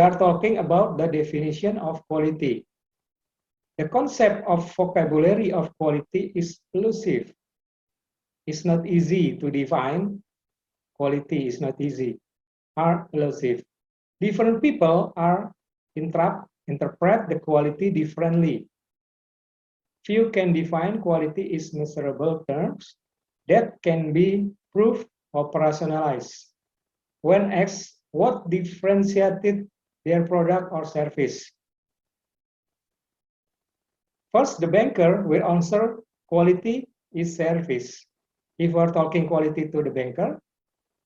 are talking about the definition of quality. The concept of vocabulary of quality is elusive. It's not easy to define. Quality is not easy, are elusive. Different people are interpret the quality differently. Few can define quality as measurable terms that can be proved or operationalized. When asked what differentiated their product or service. First, the banker will answer quality is service. If we're talking quality to the banker,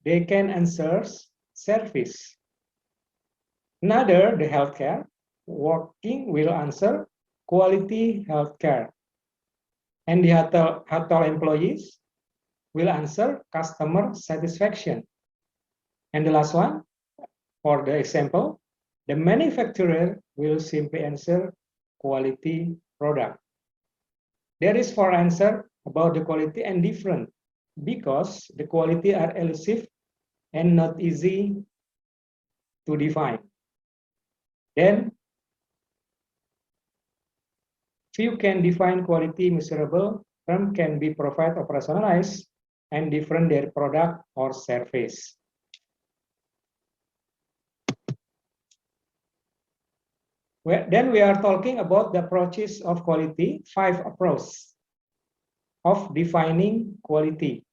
they can answer service. Another, the healthcare working will answer quality healthcare. And the hotel employees will answer customer satisfaction. And the last one, for the example, the manufacturer will simply answer quality product. There is four answers about the quality and different because the quality are elusive and not easy to define. Then, few can define quality measurable, term can be provided operationalized, and different their product or service. Then we are talking about the approaches of quality, 5 approaches of defining quality.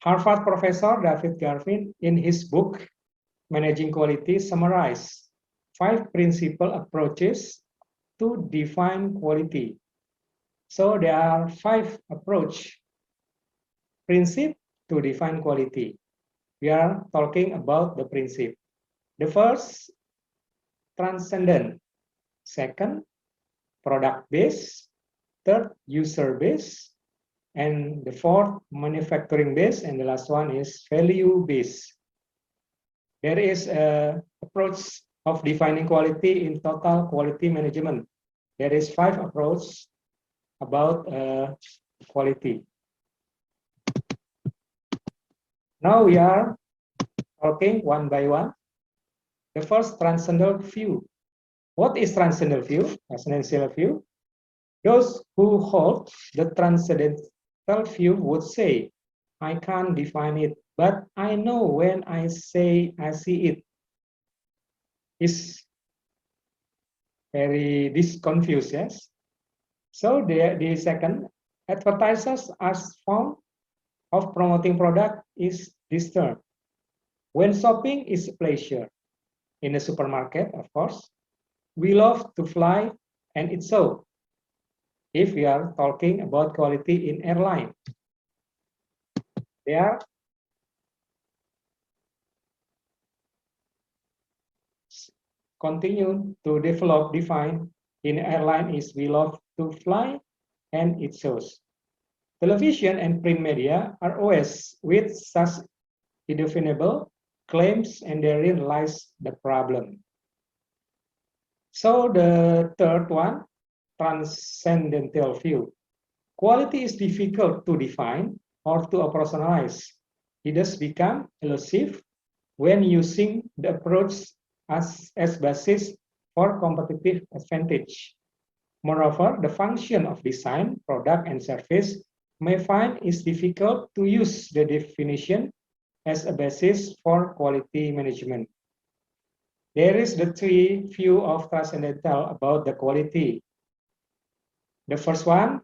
Harvard professor David Garvin, in his book, Managing Quality, summarized 5 principal approaches to define quality. So there are 5 approach principles to define quality. We are talking about the principle. The first, transcendent. Second, product-based. Third, user-based. And the fourth, manufacturing-based. And the last one is value-based. There is an approach of defining quality in total quality management. There is 5 approaches about quality. Now we are talking one by one. The first, transcendental view. What is transcendental view? Transcendental view. Those who hold the transcendental view would say, I can't define it, but I know when I say I see it. Is very confused, yes. So the second, advertisers as form of promoting product is this term. When shopping is pleasure, in a supermarket, of course, we love to fly and it's so. If we are talking about quality in airline, they are continue to develop, define in airline is we love to fly and it shows. Television and print media are always with such indefinable claims, and therein lies the problem. So the third one, transcendental view. Quality is difficult to define or to operationalize. It does become elusive when using the approach as basis for competitive advantage. Moreover, the function of design, product, and service may find it difficult to use the definition as a basis for quality management. There is the 3 view of transcendental about the quality. The first one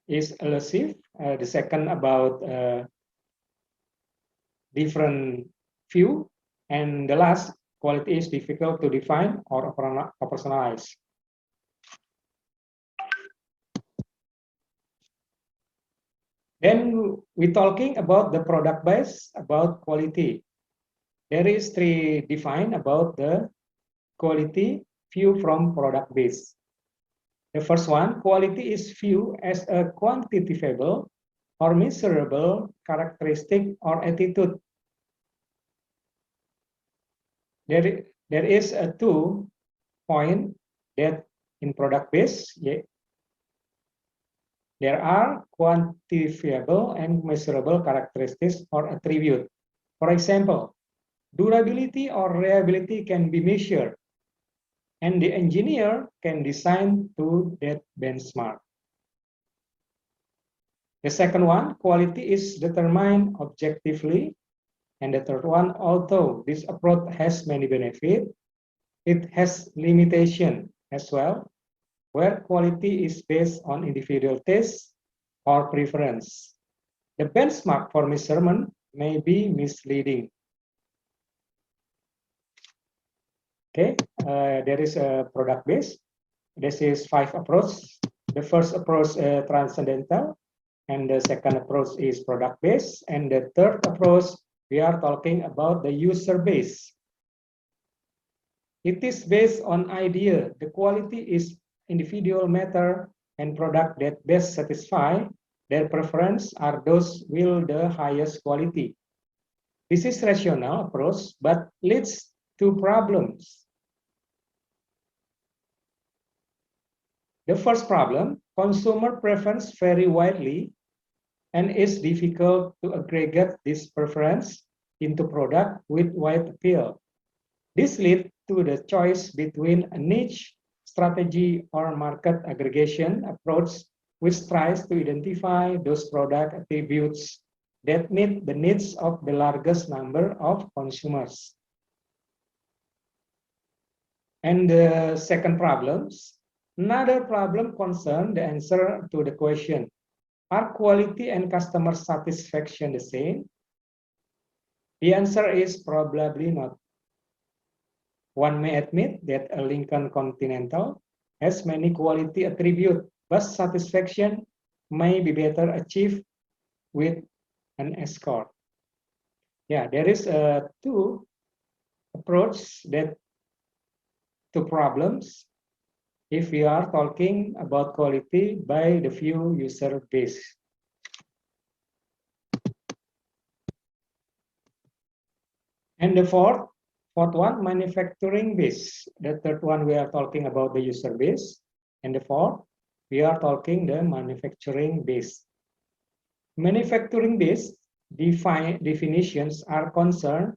is elusive. The second about different view, and the last, quality is difficult to define or operationalize. Then we're talking about the product base, about quality. There is 3 defined about the quality view from product base. The first one, quality is viewed as a quantifiable or measurable characteristic or attitude. There is a 2 point that in product base, there are quantifiable and measurable characteristics or attributes. For example, Durability or reliability can be measured, and the engineer can design to that benchmark. The second one, quality is determined objectively. And the third one, although this approach has many benefits, it has limitation as well, where quality is based on individual taste or preference. The benchmark for measurement may be misleading. Okay, there is a product base. This is 5 approach. The first approach transcendental, and the second approach is product base, and the third approach we are talking about the user base. It is based on idea. The quality is individual matter, and product that best satisfy their preference are those with the highest quality. This is rational approach, but leads to problems. The first problem, consumer preference vary widely, and it's difficult to aggregate this preference into product with wide appeal. This leads to the choice between a niche strategy or market aggregation approach, which tries to identify those product attributes that meet the needs of the largest number of consumers. And the second problems, another problem concerns the answer to the question, are quality and customer satisfaction the same? The answer is probably not. One may admit that a Lincoln Continental has many quality attributes, but satisfaction may be better achieved with an Escort. Yeah, there is two approach that to problems if we are talking about quality by the view user base. And the fourth one, manufacturing base. The third one, we are talking about the user base. And the fourth, we are talking the manufacturing base. Manufacturing base definitions are concerned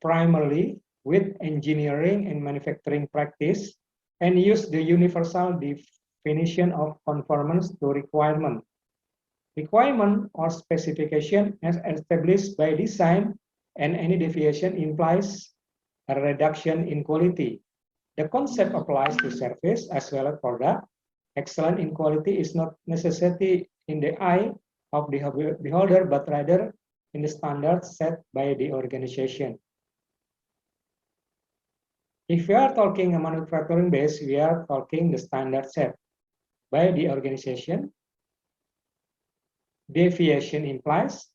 primarily with engineering and manufacturing practice and use the universal definition of conformance to requirement. Requirement or specification as established by design, and any deviation implies a reduction in quality. The concept applies to service as well as product. Excellence in quality is not necessity in the eye of the beholder, but rather in the standards set by the organization. If we are talking a manufacturing base, we are talking the standard set by the organization. Deviation implies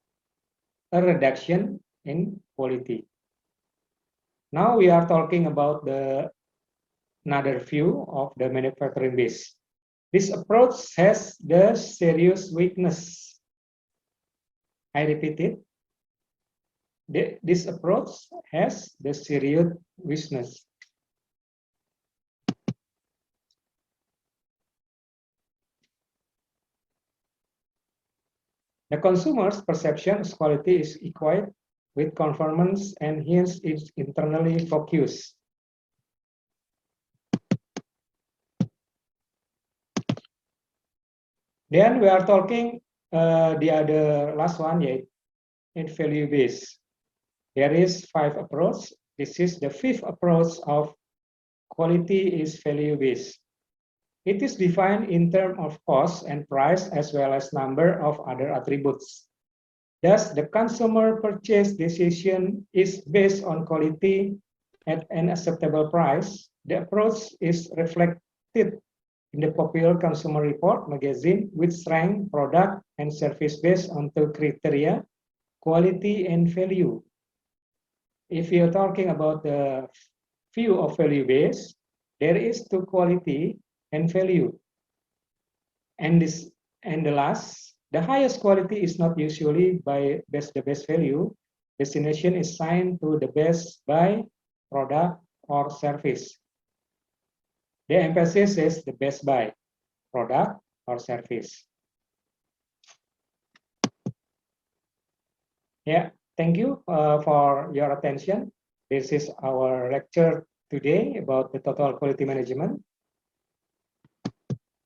a reduction in quality. Now we are talking about another view of the manufacturing base. This approach has the serious weakness. I repeat it. This approach has the serious weakness. The consumer's perception of quality is equated with conformance, and hence is internally focused. Then we are talking the other last one, in value base. There is 5 approach. This is the 5th approach of quality is value based. It is defined in terms of cost and price as well as number of other attributes. Thus, the consumer purchase decision is based on quality at an acceptable price. The approach is reflected in the popular consumer report magazine, which rank product and service based on 2 criteria, quality and value. If you're talking about the view of value base, there is 2 quality and value. And the last, the highest quality is not usually by the best value. Destination is assigned to the best by product or service. The emphasis is the best by product or service. Yeah, thank you for your attention. This is our lecture today about the total quality management.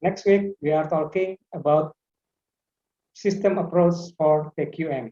Next week, we are talking about system approach for TQM.